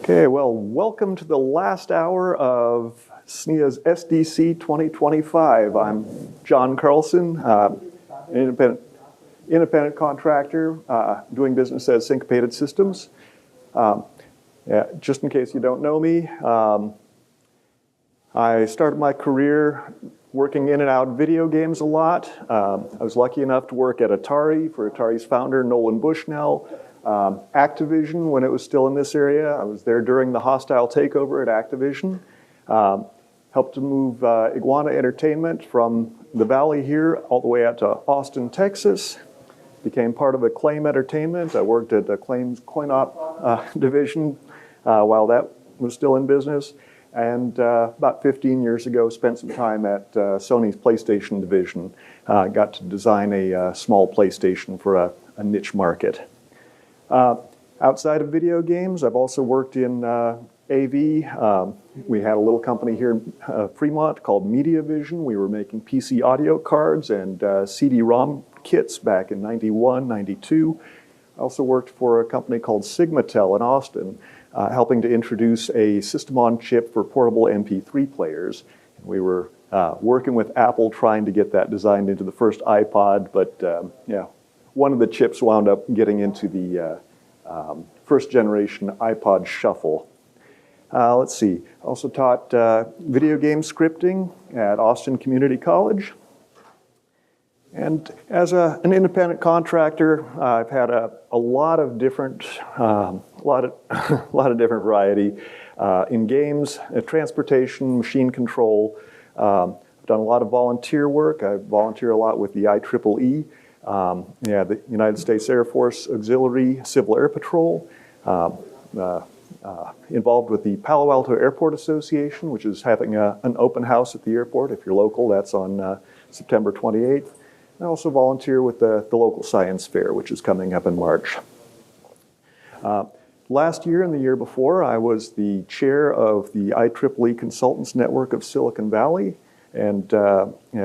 Okay, well, welcome to the last hour of SNIA's SDC 2025. I'm John Carlsen, an independent contractor doing business as Syncopated Systems. Just in case you don't know me, I started my career working in and out of video games a lot. I was lucky enough to work at Atari for Atari's founder, Nolan Bushnell. Activision, when it was still in this area. I was there during the hostile takeover at Activision. Helped to move Iguana Entertainment from the valley here all the way out to Austin, Texas. Became part of Acclaim Entertainment. I worked at Acclaim's coin-op division while that was still in business. And about 15 years ago, spent some time at Sony's PlayStation division. Got to design a small PlayStation for a niche market. Outside of video games, I've also worked in AV. We had a little company here in Fremont called MediaVision. We were making PC audio cards and CD-ROM kits back in 91, 92. I also worked for a company called Sigmatel in Austin, helping to introduce a system-on-chip for portable MP3 players. We were working with Apple trying to get that designed into the first iPod, but one of the chips wound up getting into the first generation iPod Shuffle. Let's see, I also taught video game scripting at Austin Community College. And as an independent contractor, I've had a lot of different, lot of different variety in games, transportation, machine control. I've done a lot of volunteer work. I volunteer a lot with the IEEE. The United States Air Force Auxiliary Civil Air Patrol, involved with the Palo Alto Airport Association, which is having an open house at the airport. If you're local, that's on September 28th. I also volunteer with the local science fair, which is coming up in March. Last year and the year before, I was the chair of the IEEE Consultants Network of Silicon Valley, and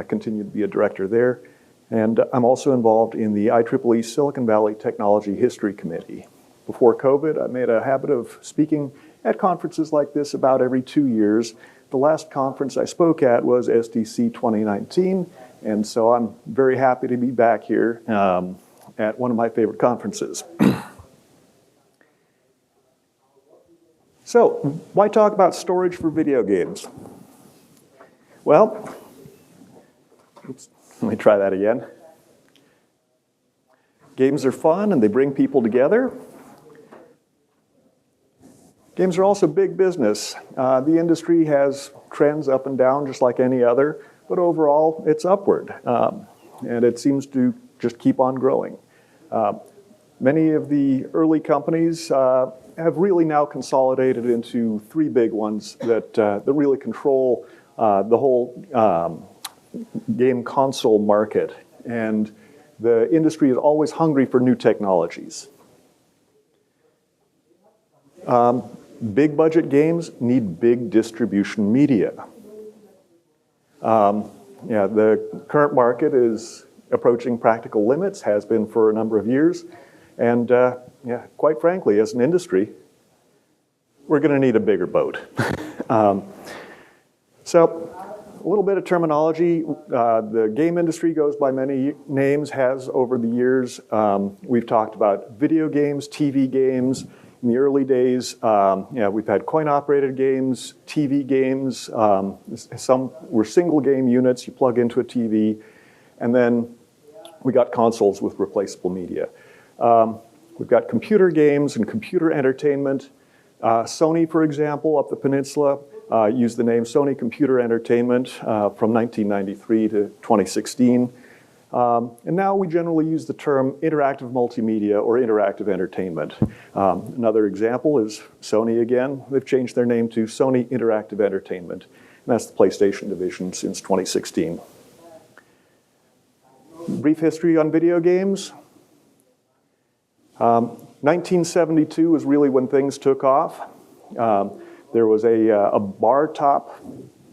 continue to be a director there. And I'm also involved in the IEEE Silicon Valley Technology History Committee. Before COVID, I made a habit of speaking at conferences like this about every 2 years. The last conference I spoke at was SDC 2019, and so I'm very happy to be back here at one of my favorite conferences. So, why talk about storage for video games? Well, let me try that again. Games are fun and they bring people together. Games are also big business. The industry has trends up and down just like any other, but overall it's upward. And it seems to just keep on growing. Many of the early companies have really now consolidated into three big ones that really control the whole game console market, and the industry is always hungry for new technologies. Big budget games need big distribution media. The current market is approaching practical limits, has been for a number of years, and quite frankly, as an industry, we're going to need a bigger boat. So, a little bit of terminology. The game industry goes by many names, has over the years. We've talked about video games, TV games. In the early days, we've had coin-operated games, TV games. Some were single game units you plug into a TV. And then we got consoles with replaceable media. We've got computer games and computer entertainment. Sony, for example, up the peninsula, used the name Sony Computer Entertainment from 1993 to 2016. And now we generally use the term interactive multimedia or interactive entertainment. Another example is Sony again. They've changed their name to Sony Interactive Entertainment. And that's the PlayStation division since 2016. Brief history on video games. 1972 was really when things took off. There was a bar top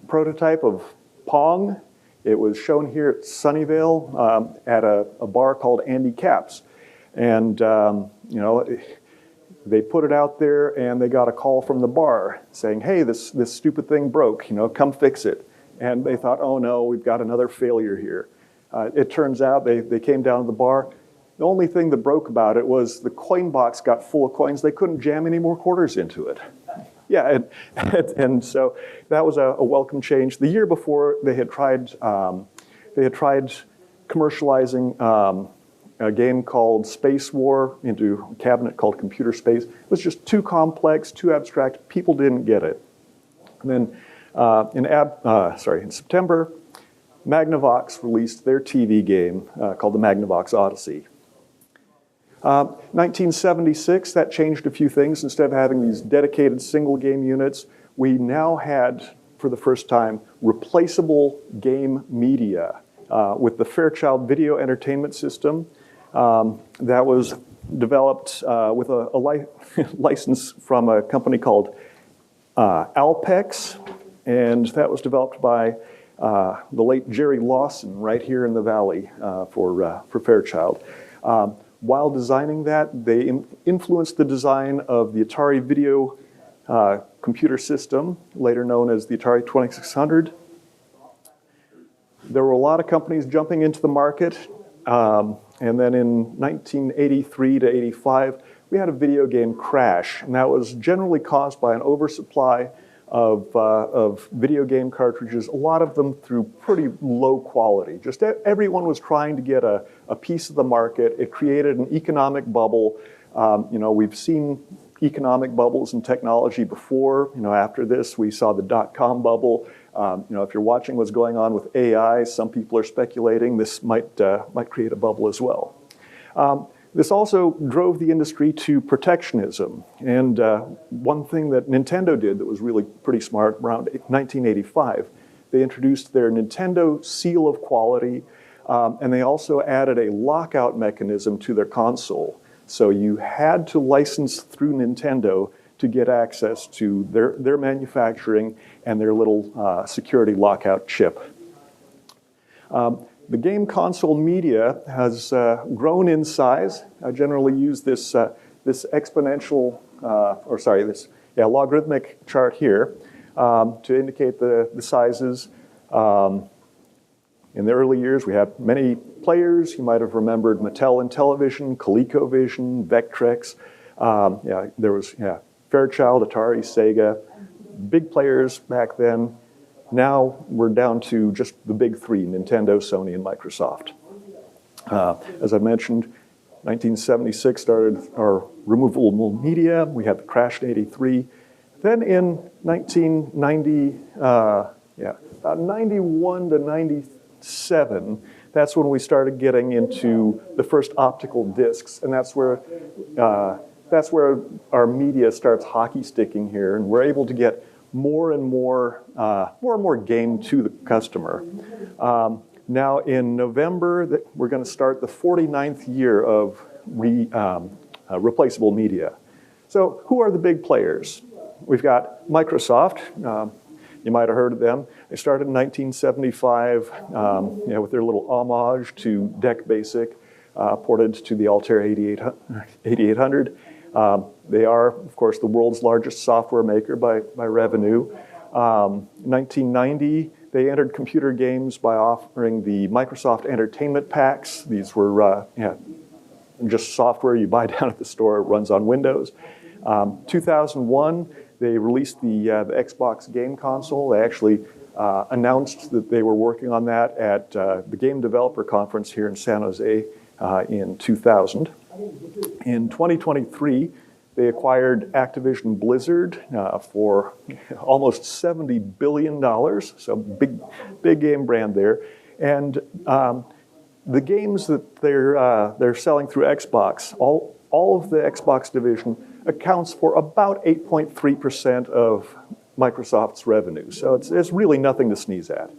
prototype of Pong. It was shown here at Sunnyvale at a bar called Andy Capp's. And, They put it out there, and they got a call from the bar saying, hey, this stupid thing broke, come fix it. And they thought, oh no, we've got another failure here. It turns out they came down to the bar. The only thing that broke about it was the coin box got full of coins. They couldn't jam any more quarters into it. Yeah, and so that was a welcome change. The year before, they had tried commercializing a game called Space War into a cabinet called Computer Space. It was just too complex, too abstract. People didn't get it. And then in September, Magnavox released their TV game called the Magnavox Odyssey. 1976, that changed a few things. Instead of having these dedicated single game units, we now had, for the first time, replaceable game media with the Fairchild Video Entertainment System that was developed with a license from a company called Alpex, and that was developed by the late Jerry Lawson right here in the Valley for Fairchild. While designing that, they influenced the design of the Atari video computer system, later known as the Atari 2600. There were a lot of companies jumping into the market, and then in 1983 to 85, we had a video game crash, and that was generally caused by an oversupply of video game cartridges, a lot of them through pretty low quality. Just everyone was trying to get a piece of the market. It created an economic bubble. We've seen economic bubbles in technology before. After this, we saw the dot-com bubble. If you're watching what's going on with AI, some people are speculating this might create a bubble as well. This also drove the industry to protectionism. And one thing that Nintendo did that was really pretty smart, around 1985, they introduced their Nintendo seal of quality, and they also added a lockout mechanism to their console. So you had to license through Nintendo to get access to their manufacturing and their little security lockout chip. The game console media has grown in size. I generally use this exponential, logarithmic chart here to indicate the sizes. In the early years, we had many players. You might have remembered Mattel Intellivision, ColecoVision, Vectrex. There was Fairchild, Atari, Sega, big players back then. Now we're down to just the big three, Nintendo, Sony, and Microsoft. As I mentioned, 1976 started our removable media. We had the crash in 83. Then in 1990, about 91 to 97, that's when we started getting into the first optical discs, and that's where our media starts hockey sticking here, and we're able to get more and more game to the customer. Now in November, we're going to start the 49th year of replaceable media. So who are the big players? We've got Microsoft. You might have heard of them. They started in 1975 with their little homage to DEC BASIC, ported to the Altair 8800. They are, of course, the world's largest software maker by revenue. 1990, they entered computer games by offering the Microsoft Entertainment Packs. These were just software you buy down at the store. It runs on Windows. 2001, they released the Xbox game console. They actually announced that they were working on that at the Game Developer Conference here in San Jose in 2000. In 2023, they acquired Activision Blizzard for almost $70 billion, so big game brand there. And the games that they're selling through Xbox, all of the Xbox division accounts for about 8.3% of Microsoft's revenue. So it's really nothing to sneeze at.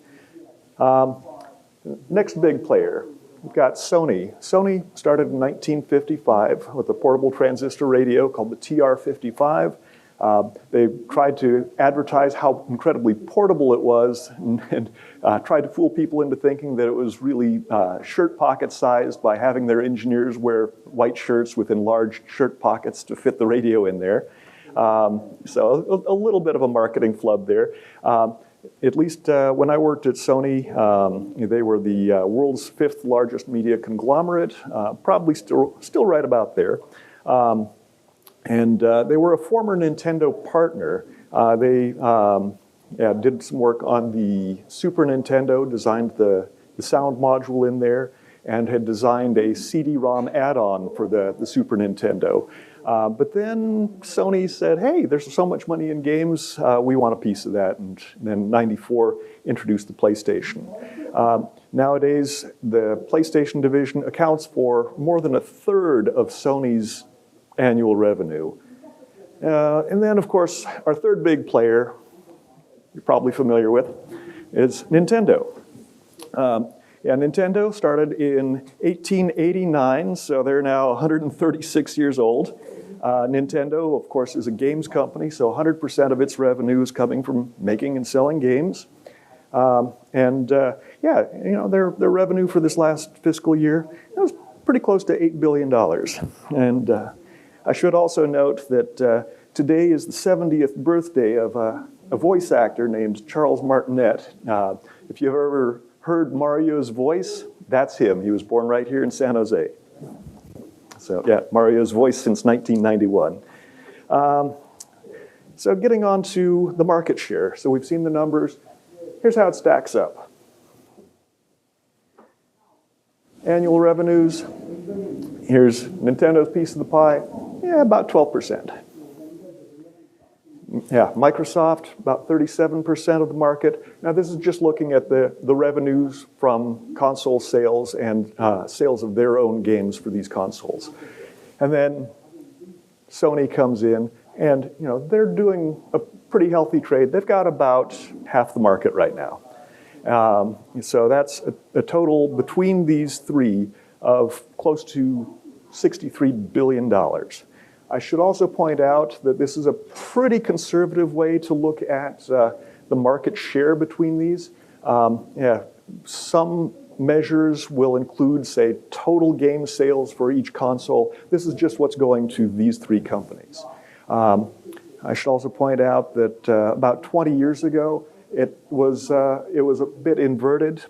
Next big player. We've got Sony. Sony started in 1955 with a portable transistor radio called the TR-55. They tried to advertise how incredibly portable it was and tried to fool people into thinking that it was really shirt pocket sized by having their engineers wear white shirts with enlarged shirt pockets to fit the radio in there. So a little bit of a marketing flub there. At least when I worked at Sony, they were the world's 5th largest media conglomerate, probably still right about there. And they were a former Nintendo partner. They did some work on the Super Nintendo, designed the sound module in there, and had designed a CD-ROM add-on for the Super Nintendo. But then Sony said, hey, there's so much money in games, we want a piece of that. And then '94 introduced the PlayStation. Nowadays, the PlayStation division accounts for more than 1/3 of Sony's annual revenue. And then, of course, our third big player, you're probably familiar with, is Nintendo. Nintendo started in 1889, so they're now 136 years old. Nintendo, of course, is a games company, so 100% of its revenue is coming from making and selling games. Their revenue for this last fiscal year was pretty close to $8 billion. And I should also note that today is the 70th birthday of a voice actor named Charles Martinet. If you've ever heard Mario's voice, that's him. He was born right here in San Jose. So yeah, Mario's voice since 1991. So getting on to the market share. So we've seen the numbers. Here's how it stacks up. Annual revenues. Here's Nintendo's piece of the pie. Yeah, about 12%. Yeah, Microsoft, about 37% of the market. Now this is just looking at the revenues from console sales and sales of their own games for these consoles. And then Sony comes in and they're doing a pretty healthy trade. They've got about half the market right now. So that's a total between these three of close to $63 billion. I should also point out that this is a pretty conservative way to look at the market share between these. Some measures will include, say, total game sales for each console. This is just what's going to these three companies. I should also point out that about 20 years ago, it was a bit inverted.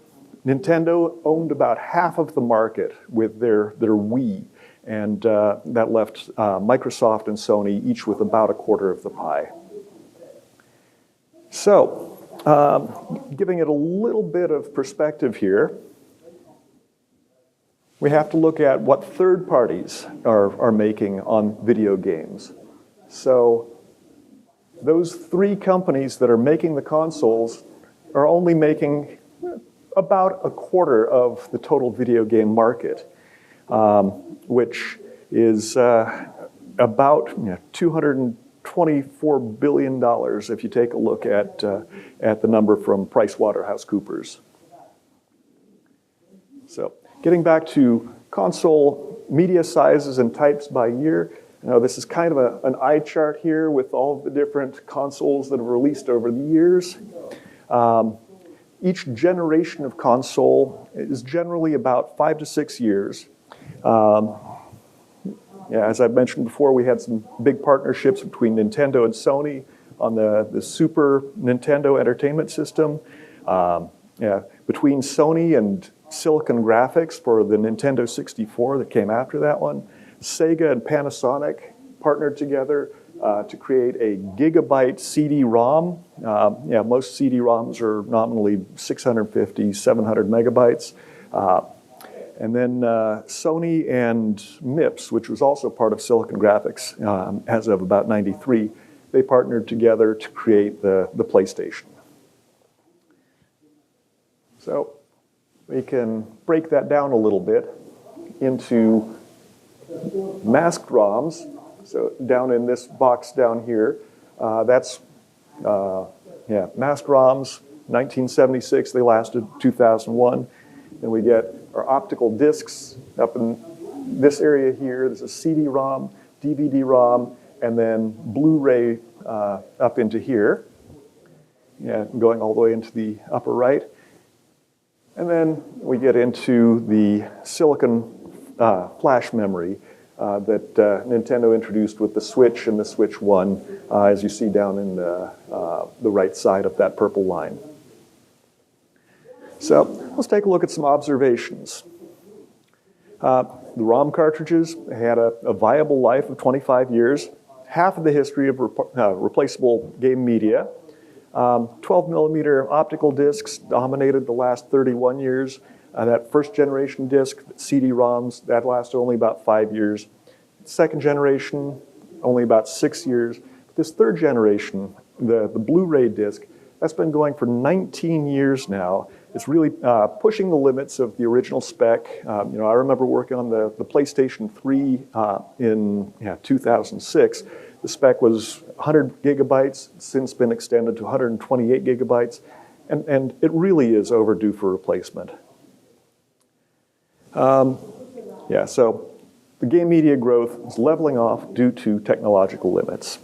Nintendo owned about half of the market with their Wii. And that left Microsoft and Sony each with about 1/4 of the pie. So, giving it a little bit of perspective here, we have to look at what third parties are making on video games. So, those three companies that are making the consoles are only making about 1/4 of the total video game market. Which is about $224 billion if you take a look at the number from PricewaterhouseCoopers. So getting back to console media sizes and types by year, this is kind of an eye chart here with all of the different consoles that have released over the years. Each generation of console is generally about 5 to 6 years. As I mentioned before, we had some big partnerships between Nintendo and Sony on the Super Nintendo Entertainment System. Between Sony and Silicon Graphics for the Nintendo 64 that came after that one. Sega and Panasonic partnered together to create a gigabyte CD-ROM. Most CD-ROMs are nominally 650, 700 megabytes. And then Sony and MIPS, which was also part of Silicon Graphics as of about '93, they partnered together to create the PlayStation. So we can break that down a little bit into masked ROMs. So down in this box down here, that's masked ROMs, 1976, they lasted 2001. Then we get our optical discs up in this area here. There's a CD-ROM, DVD-ROM, and then Blu-ray up into here, yeah, going all the way into the upper right. And then we get into the silicon flash memory that Nintendo introduced with the Switch and the Switch 1, as you see down in the right side of that purple line. So let's take a look at some observations. The ROM cartridges had a viable life of 25 years, half of the history of replaceable game media. 12 millimeter optical discs dominated the last 31 years. That first generation disc, CD-ROMs, that lasted only about 5 years. Second generation, only about 6 years. This third generation, the Blu-ray disc, that's been going for 19 years now. It's really pushing the limits of the original spec. I remember working on the PlayStation 3 in 2006. The spec was 100 gigabytes, since been extended to 128 gigabytes, and it really is overdue for replacement. So the game media growth is leveling off due to technological limits.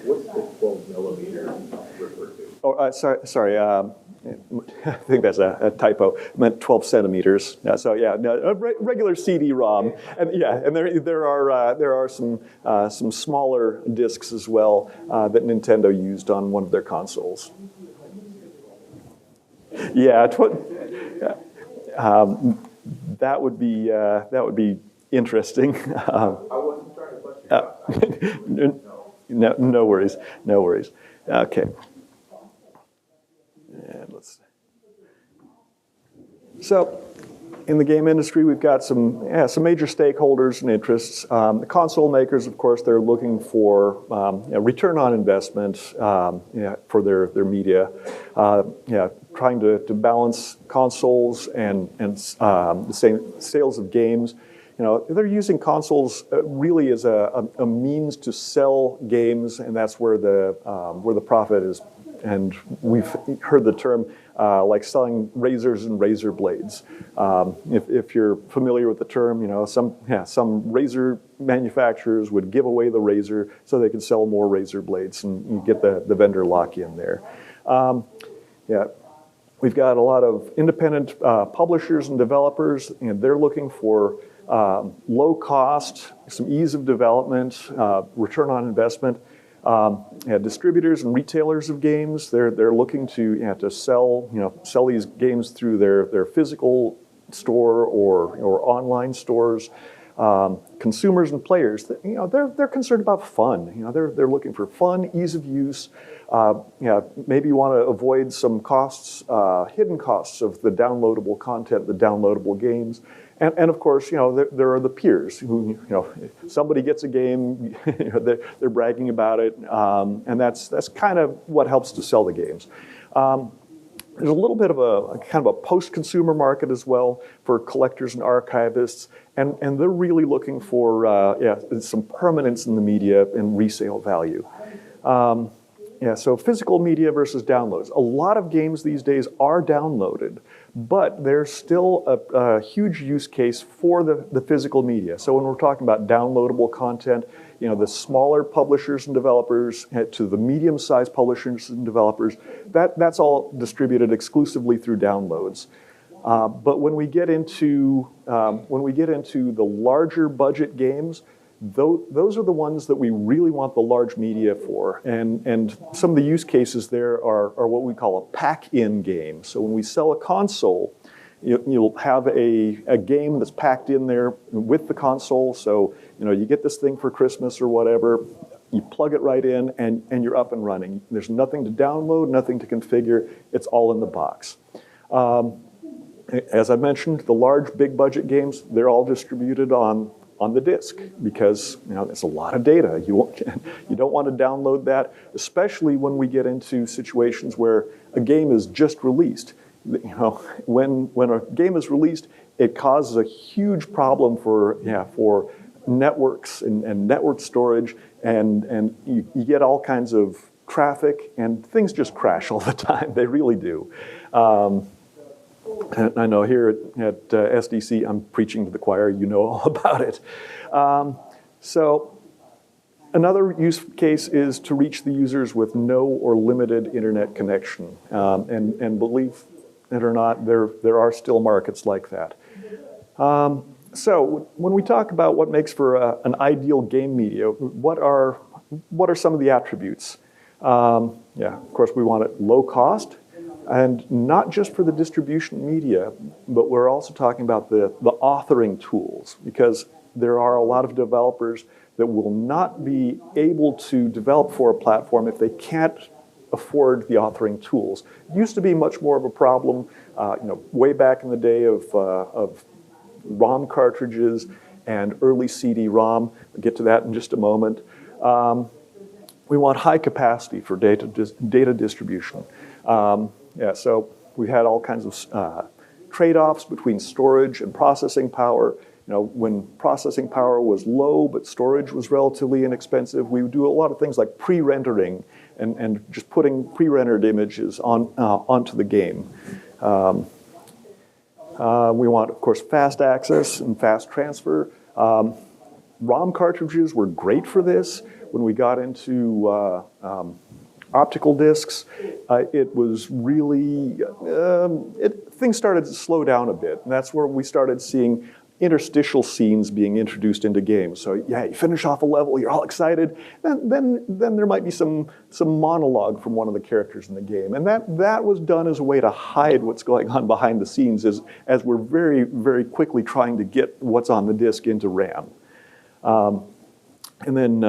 What's the 12 millimeter referred to? Oh, sorry. I think that's a typo. I meant 12 centimeters. A regular CD-ROM, and there are some smaller discs as well that Nintendo used on one of their consoles. That would be interesting. I wasn't trying to question you. No worries. Okay. And so, in the game industry, we've got some major stakeholders and interests. The console makers, of course, they're looking for return on investment for their media. Trying to balance consoles and the same sales of games. They're using consoles really as a means to sell games, and that's where the profit is. And we've heard the term like selling razors and razor blades. If you're familiar with the term, some razor manufacturers would give away the razor so they could sell more razor blades, and you get the vendor lock-in there. We've got a lot of independent publishers and developers, and they're looking for low cost, some ease of development, return on investment. Distributors and retailers of games, they're looking to sell these games through their physical store or online stores. Consumers and players, they're concerned about fun. They're looking for fun, ease of use. Maybe you want to avoid some costs, hidden costs of the downloadable content, the downloadable games. And of course, there are the peers who, somebody gets a game, they're bragging about it, and that's kind of what helps to sell the games. There's a little bit of a kind of a post-consumer market as well for collectors and archivists, and they're really looking for some permanence in the media and resale value. So physical media versus downloads. A lot of games these days are downloaded, but there's still a huge use case for the physical media. So when we're talking about downloadable content, the smaller publishers and developers to the medium-sized publishers and developers, that's all distributed exclusively through downloads. But when we get into the larger budget games, those are the ones that we really want the large media for. And some of the use cases there are what we call a pack-in game. So when we sell a console, you'll have a game that's packed in there with the console. So you get this thing for Christmas or whatever, you plug it right in, and you're up and running. There's nothing to download, nothing to configure. It's all in the box. As I mentioned, the large, big budget games, they're all distributed on the disk because it's a lot of data. You don't want to download that, especially when we get into situations where a game is just released. When a game is released, it causes a huge problem for networks and network storage, and you get all kinds of traffic, and things just crash all the time. They really do. And I know here at SDC, I'm preaching to the choir. You know all about it. So Another use case is to reach the users with no or limited internet connection. And believe it or not, there are still markets like that. So when we talk about what makes for an ideal game media, what are some of the attributes? Yeah, of course we want it low cost, and not just for the distribution media, but we're also talking about the authoring tools, because there are a lot of developers that will not be able to develop for a platform if they can't afford the authoring tools. It used to be much more of a problem, way back in the day of ROM cartridges and early CD-ROM. We'll get to that in just a moment. We want high capacity for data distribution. So we had all kinds of trade-offs between storage and processing power. When processing power was low but storage was relatively inexpensive, we would do a lot of things like pre-rendering and just putting pre-rendered images onto the game. We want, of course, fast access and fast transfer. ROM cartridges were great for this. When we got into optical discs, it was really, things started to slow down a bit. And that's where we started seeing interstitial scenes being introduced into games. So yeah, you finish off a level, you're all excited, then there might be some monologue from one of the characters in the game. And that was done as a way to hide what's going on behind the scenes as we're very, very quickly trying to get what's on the disk into RAM. And then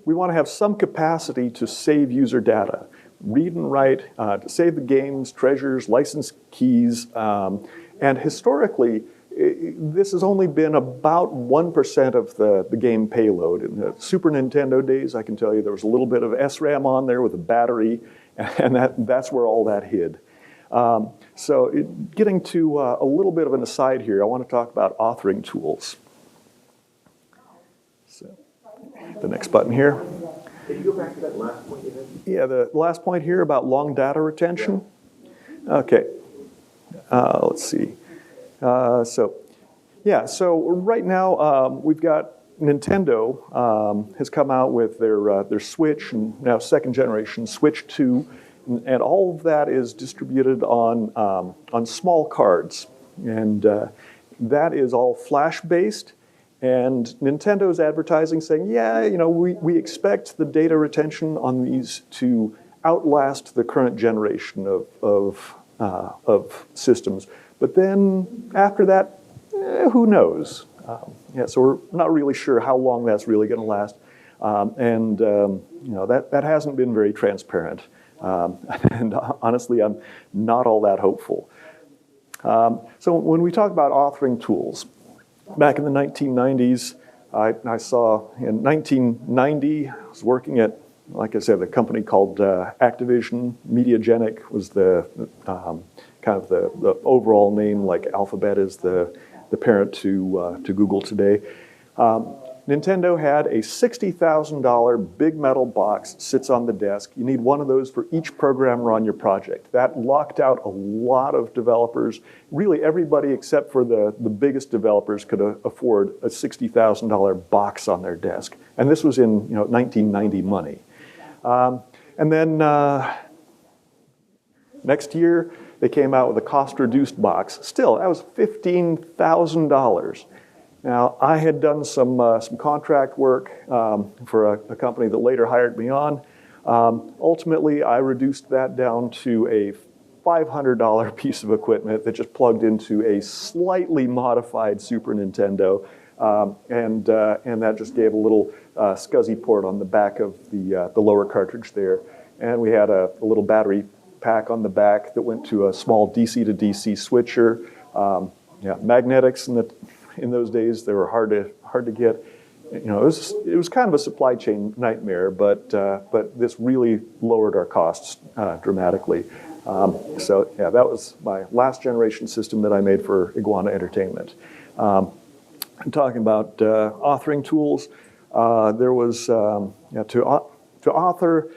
we want to have some capacity to save user data, read and write, to save the game's treasures, license keys, and historically, this has only been about 1% of the game payload. In the Super Nintendo days, I can tell you there was a little bit of SRAM on there with a battery, and that's where all that hid. Getting to a little bit of an aside here, I want to talk about authoring tools. So, the next button here. Can you go back to that last point you had? Yeah, the last point here about long data retention. Okay, let's see. So right now we've got Nintendo has come out with their Switch, and now second generation Switch 2, and all of that is distributed on small cards, and that is all flash based. And Nintendo's advertising saying, yeah, we expect the data retention on these to outlast the current generation of systems. But then after that, who knows? So we're not really sure how long that's really going to last, and that hasn't been very transparent. And honestly, I'm not all that hopeful. So when we talk about authoring tools, back in the 1990s, I saw in 1990, I was working at, like I said, the company called Activision. Mediagenic was the kind of the overall name, like Alphabet is the parent to Google today. Nintendo had a $60,000 big metal box sits on the desk. You need one of those for each programmer on your project. That locked out a lot of developers. Really everybody except for the biggest developers could afford a $60,000 box on their desk. And this was in 1990 money. And then next year, they came out with a cost-reduced box. Still, that was $15,000. Now, I had done some contract work for a company that later hired me on. Ultimately, I reduced that down to a $500 piece of equipment that just plugged into a slightly modified Super Nintendo, and that just gave a little SCSI port on the back of the lower cartridge there. And we had a little battery pack on the back that went to a small DC to DC switcher. Magnetics in those days, they were hard to get. It was kind of a supply chain nightmare, but this really lowered our costs dramatically. That was my last generation system that I made for Iguana Entertainment. I'm talking about authoring tools. There was to author.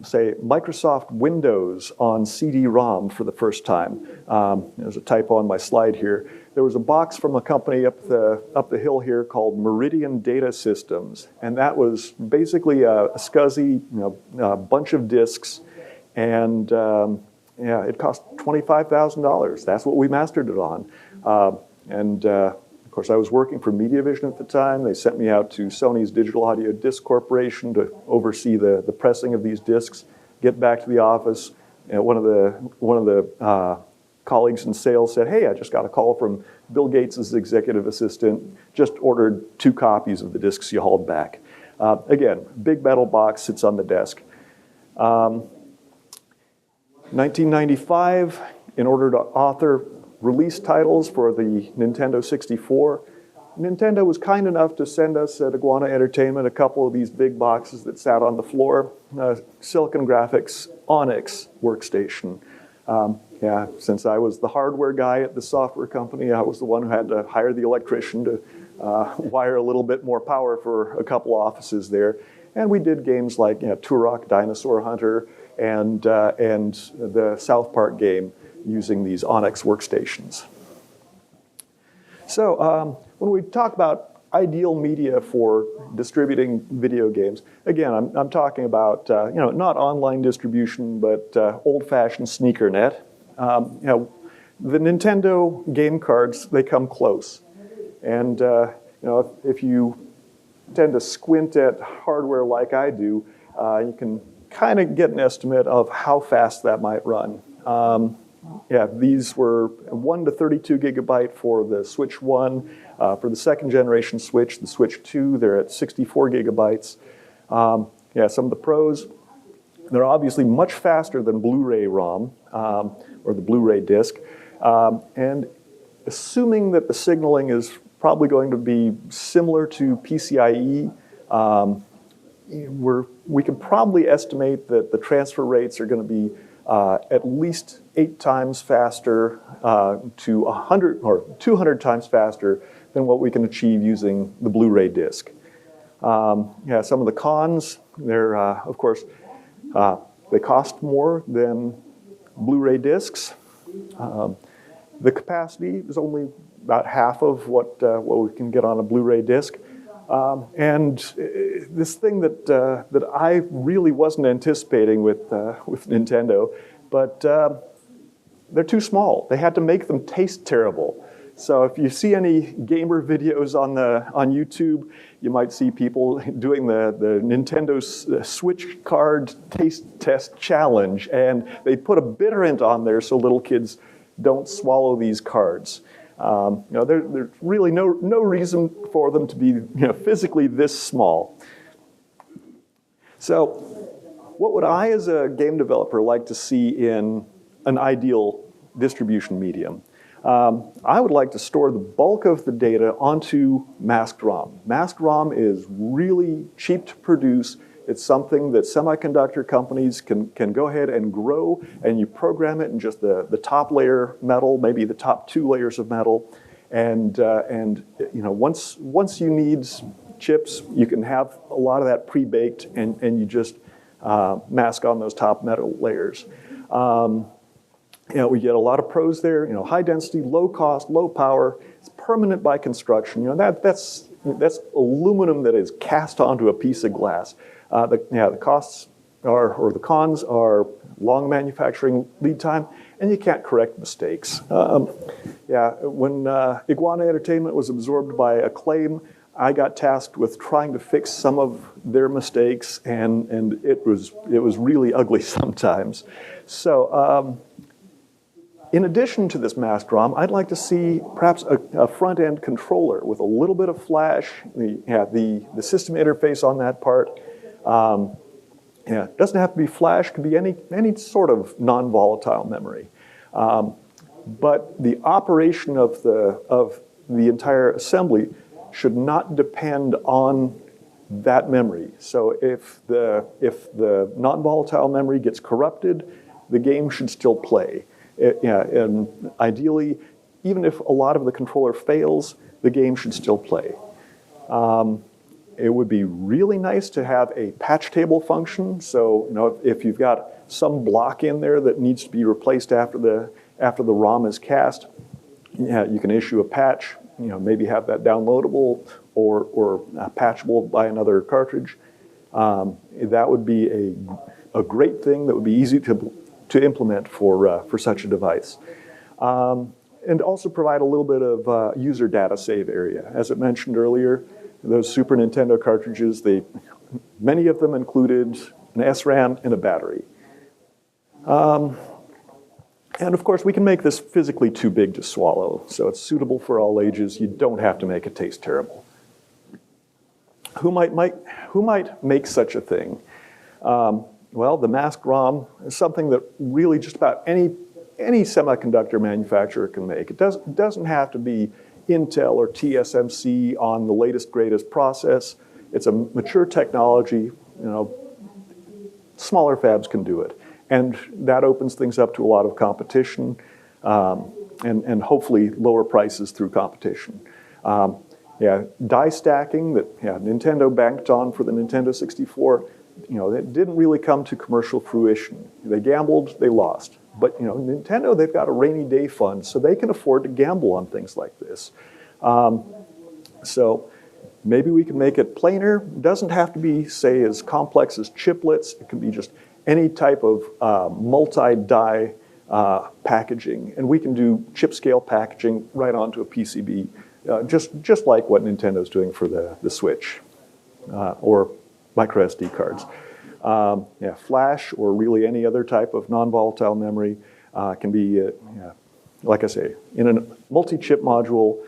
Say Microsoft Windows on CD-ROM for the first time. There's a typo on my slide here. there was a box from a company up the hill here called Meridian Data Systems, and that was basically a SCSI, a bunch of disks, and yeah, it cost $25,000. That's what we mastered it on. Of course, I was working for MediaVision at the time. They sent me out to Sony's Digital Audio Disc Corporation to oversee the pressing of these discs. Get back to the office, and one of the colleagues in sales said, "Hey, I just got a call from Bill Gates' executive assistant. Just ordered 2 copies of the discs you hauled back." Again, big metal box sits on the desk. 1995, in order to author release titles for the Nintendo 64, Nintendo was kind enough to send us at Iguana Entertainment a couple of these big boxes that sat on the floor, Silicon Graphics Onyx workstation. Yeah, since I was the hardware guy at the software company, I was the one who had to hire the electrician to wire a little bit more power for a couple offices there. And we did games like Turok Dinosaur Hunter and the South Park game using these Onyx workstations. So when we talk about ideal media for distributing video games, again, I'm talking about not online distribution, but old-fashioned sneaker net. The Nintendo game cards, they come close, and if you tend to squint at hardware like I do, you can kind of get an estimate of how fast that might run. Yeah, these were 1 to 32 gigabyte for the Switch 1. For the second generation Switch, the Switch 2, they're at 64 gigabytes. Yeah, some of the pros, they're obviously much faster than Blu-ray ROM or the Blu-ray disc. And assuming that the signaling is probably going to be similar to PCIe, we can probably estimate that the transfer rates are going to be at least 8 times faster to 100 or 200 times faster than what we can achieve using the Blu-ray disc. Yeah, some of the cons, they're of course, they cost more than Blu-ray discs. The capacity is only about half of what we can get on a Blu-ray disc. And this thing that I really wasn't anticipating with Nintendo, but they're too small. They had to make them taste terrible. So if you see any gamer videos on YouTube, you might see people doing the Nintendo Switch card taste test challenge, and they put a bitterant on there so little kids don't swallow these cards. There's really no reason for them to be physically this small. So what would I as a game developer like to see in an ideal distribution medium? I would like to store the bulk of the data onto masked ROM. Masked ROM is really cheap to produce. It's something that semiconductor companies can go ahead and grow, and you program it in just the top layer metal, maybe the top 2 layers of metal, and once you need chips, you can have a lot of that pre-baked, and you just mask on those top metal layers. We get a lot of pros there. High density, low cost, low power. It's permanent by construction. That's aluminum that is cast onto a piece of glass. The costs are, or the cons are, long manufacturing lead time, and you can't correct mistakes. When Iguana Entertainment was absorbed by Acclaim, I got tasked with trying to fix some of their mistakes, and it was really ugly sometimes. So in addition to this masked ROM, I'd like to see perhaps a front-end controller with a little bit of flash, the system interface on that part. It doesn't have to be flash, it could be any sort of non-volatile memory. But the operation of the entire assembly should not depend on that memory. So if the non-volatile memory gets corrupted, the game should still play. And ideally, even if a lot of the controller fails, the game should still play. It would be really nice to have a patch table function. So if you've got some block in there that needs to be replaced after the ROM is cast, yeah, you can issue a patch, maybe have that downloadable or patchable by another cartridge. That would be a great thing that would be easy to implement for such a device. And also provide a little bit of user data save area. As I mentioned earlier, those Super Nintendo cartridges, many of them included an SRAM and a battery. And of course, we can make this physically too big to swallow, so it's suitable for all ages. You don't have to make it taste terrible. Who might make such a thing? Well, the masked ROM is something that really just about any semiconductor manufacturer can make. It doesn't have to be Intel or TSMC on the latest, greatest process. It's a mature technology. Smaller fabs can do it. And that opens things up to a lot of competition and hopefully lower prices through competition. Die stacking that Nintendo banked on for the Nintendo 64, that didn't really come to commercial fruition. They gambled, they lost. But Nintendo, they've got a rainy day fund, so they can afford to gamble on things like this. So maybe we can make it plainer. It doesn't have to be, say, as complex as chiplets. It can be just any type of multi-die packaging. And we can do chip scale packaging right onto a PCB, just like what Nintendo's doing for the Switch or micro SD cards. Flash or really any other type of non-volatile memory can be, like I say, in a multi-chip module,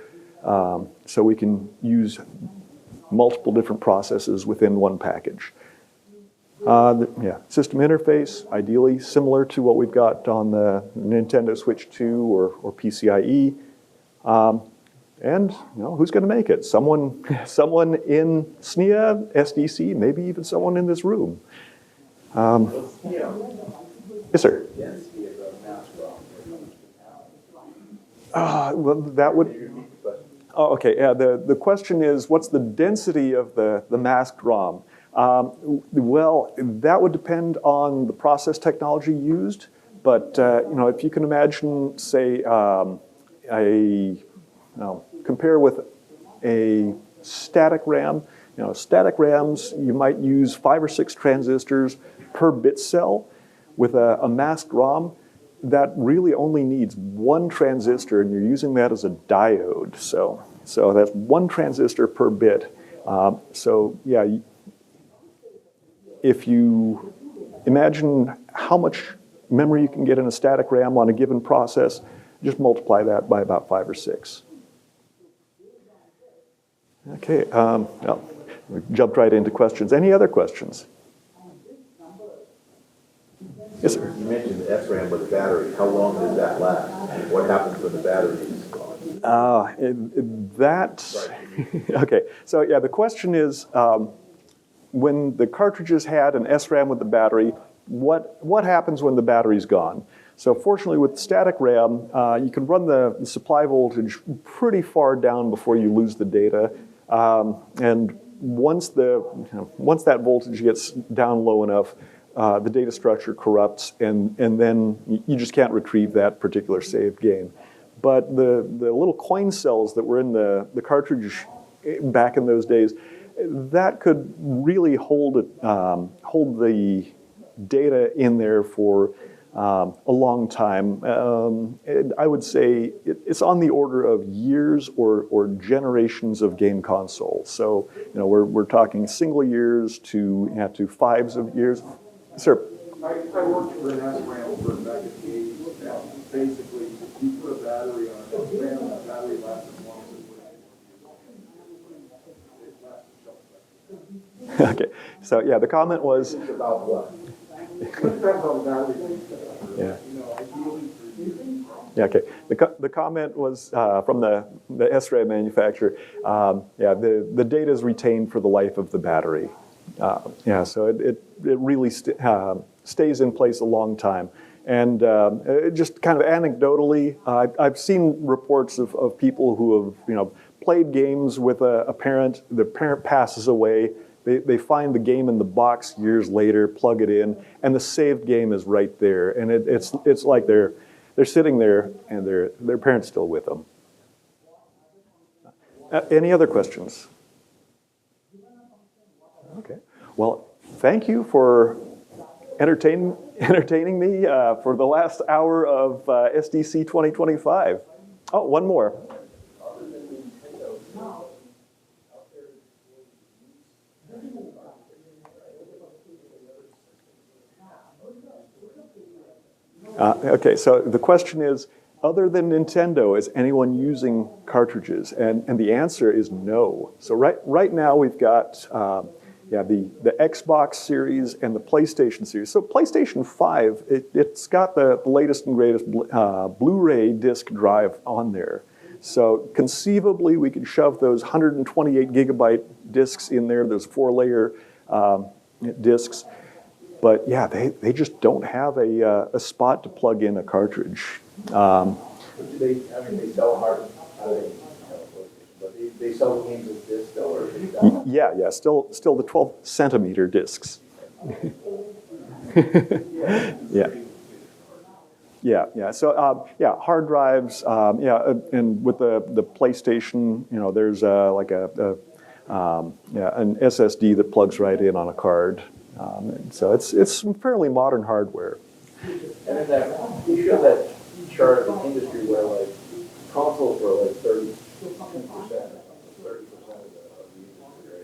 so we can use multiple different processes within one package. System interface, ideally similar to what we've got on the Nintendo Switch 2 or PCIe. And who's going to make it? Someone in SNIA, SDC, maybe even someone in this room. Yes, sir. Well, that would. Oh, okay. Yeah. The question is, what's the density of the masked ROM? Well, that would depend on the process technology used. But if you can imagine, say, compare with a static RAM. Static RAMs, you might use 5 or 6 transistors per bit cell. With a masked ROM, that really only needs 1 transistor, and you're using that as a diode. So that's 1 transistor per bit. If you imagine how much memory you can get in a static RAM on a given process, just multiply that by about 5 or 6. Okay, we jumped right into questions. Any other questions? Yes, sir. You mentioned the SRAM with the battery. How long does that last? What happens when the battery is gone? Okay, so the question is, when the cartridges had an SRAM with the battery, what happens when the battery's gone? So fortunately with static RAM, you can run the supply voltage pretty far down before you lose the data. And once that voltage gets down low enough, the data structure corrupts, and then you just can't retrieve that particular saved gain. But the little coin cells that were in the cartridge back in those days, that could really hold the data in there for a long time. I would say it's on the order of years or generations of game consoles. So we're talking single years to 5s of years. Sir. I worked for an SRAM for back in the 80s. Basically, you put a battery on a SRAM, and the battery lasts as long as it would. Okay, so the comment was. It's about what? It depends on the battery. Yeah. Ideally for you. Yeah, okay. The comment was from the SRAM manufacturer. The data is retained for the life of the battery. So it really stays in place a long time. And just kind of anecdotally, I've seen reports of people who have played games with a parent. The parent passes away. They find the game in the box years later, plug it in, and the saved game is right there. And it's like they're sitting there and their parent's still with them. Any other questions? Okay. Well, thank you for entertaining me for the last hour of SDC 2025. Oh, one more. Okay, so the question is, other than Nintendo, is anyone using cartridges? And the answer is no. So right now we've got the Xbox series and the PlayStation series. So PlayStation 5, it's got the latest and greatest Blu-ray disc drive on there. So conceivably we could shove those 128 gigabyte discs in there, those 4-layer discs. But yeah, they just don't have a spot to plug in a cartridge. They sell hard, but they sell games as discs still, or? Yeah, still the 12-centimeter discs. Yeah. So hard drives. And with the PlayStation, there's like an SSD that plugs right in on a card. So it's some fairly modern hardware. And in that, you show that chart of the industry where like consoles were like 32% or 30% of the industry,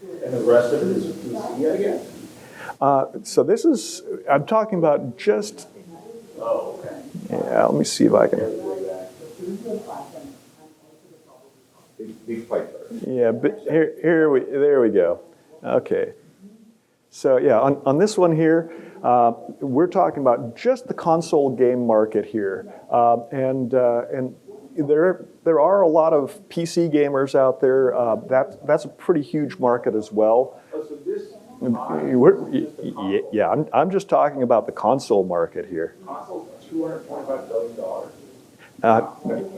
right? And the rest of it is PC, I guess? So this is, I'm talking about just, Oh, okay. yeah, let me see if I can. Big pipe there. Yeah, but there we go. Okay. So yeah, on this one here, we're talking about just the console game market here, and there are a lot of PC gamers out there. That's a pretty huge market as well. Oh, so this I'm just talking about the console market here. console's $225 billion.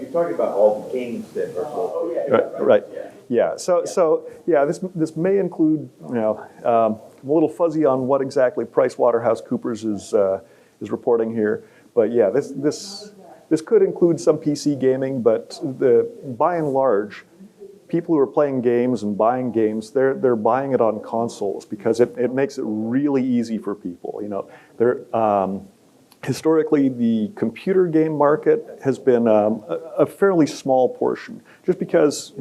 You're talking about all the games that are sold. Oh yeah. Right. Yeah. So this may include I'm a little fuzzy on what exactly PricewaterhouseCoopers is reporting here, but yeah, this could include some PC gaming, but by and large, people who are playing games and buying games, they're buying it on consoles because it makes it really easy for people. Historically, the computer game market has been a fairly small portion, just because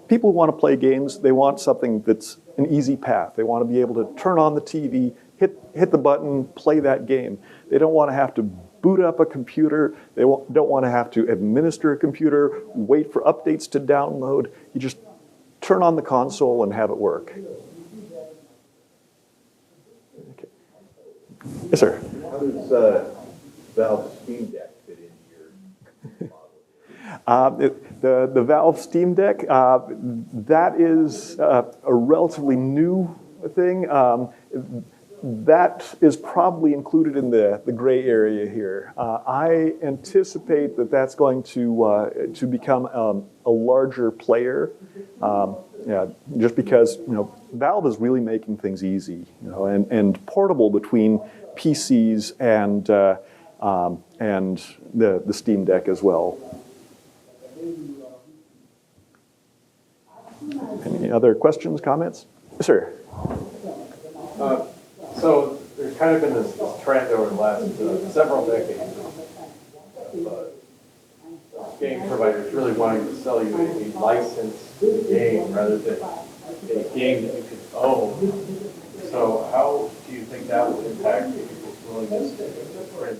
people who want to play games, they want something that's an easy path. They want to be able to turn on the TV, hit the button, play that game. They don't want to have to boot up a computer. They don't want to have to administer a computer, wait for updates to download. You just turn on the console and have it work. Okay. Yes, sir. How does Valve Steam Deck fit into your model? The Valve Steam Deck, that is a relatively new thing. That is probably included in the gray area here. I anticipate that that's going to become a larger player. Just because Valve is really making things easy, and portable between PCs and the Steam Deck as well. Any other questions, comments? Yes, sir. So there's kind of been this trend over the last several decades of game providers really wanting to sell you a licensed game rather than a game that you could own. So how do you think that will impact people's willingness to print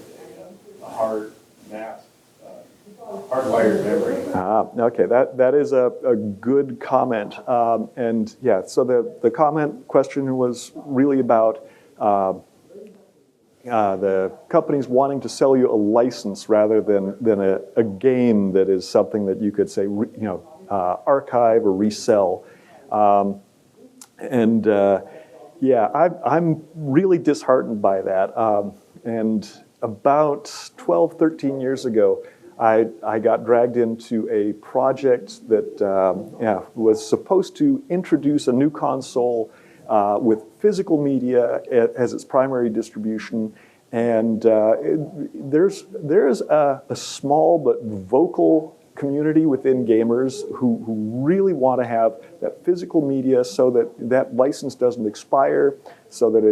a hard mask, hardwired memory? Okay, that is a good comment. And yeah, so the comment question was really about the companies wanting to sell you a license rather than a game that is something that you could say, archive or resell. I'm really disheartened by that. And about 12, 13 years ago, I got dragged into a project that was supposed to introduce a new console with physical media as its primary distribution, and there's a small but vocal community within gamers who really want to have that physical media so that that license doesn't expire, so that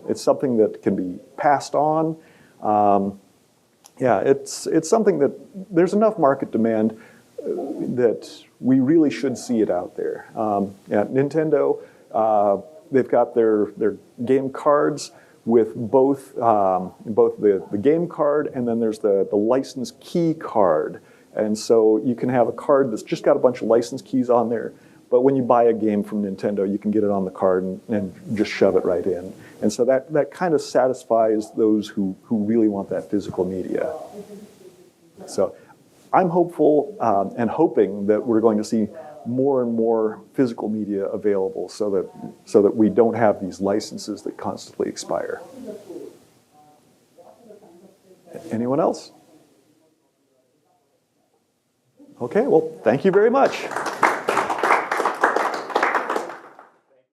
it's something that can be passed on. Yeah, it's something that there's enough market demand that we really should see it out there. Nintendo, they've got their game cards with both the game card, and then there's the license key card. And so you can have a card that's just got a bunch of license keys on there, but when you buy a game from Nintendo, you can get it on the card and just shove it right in. And so that kind of satisfies those who really want that physical media. So I'm hopeful and hoping that we're going to see more and more physical media available so that we don't have these licenses that constantly expire. Anyone else? Okay, well, thank you very much.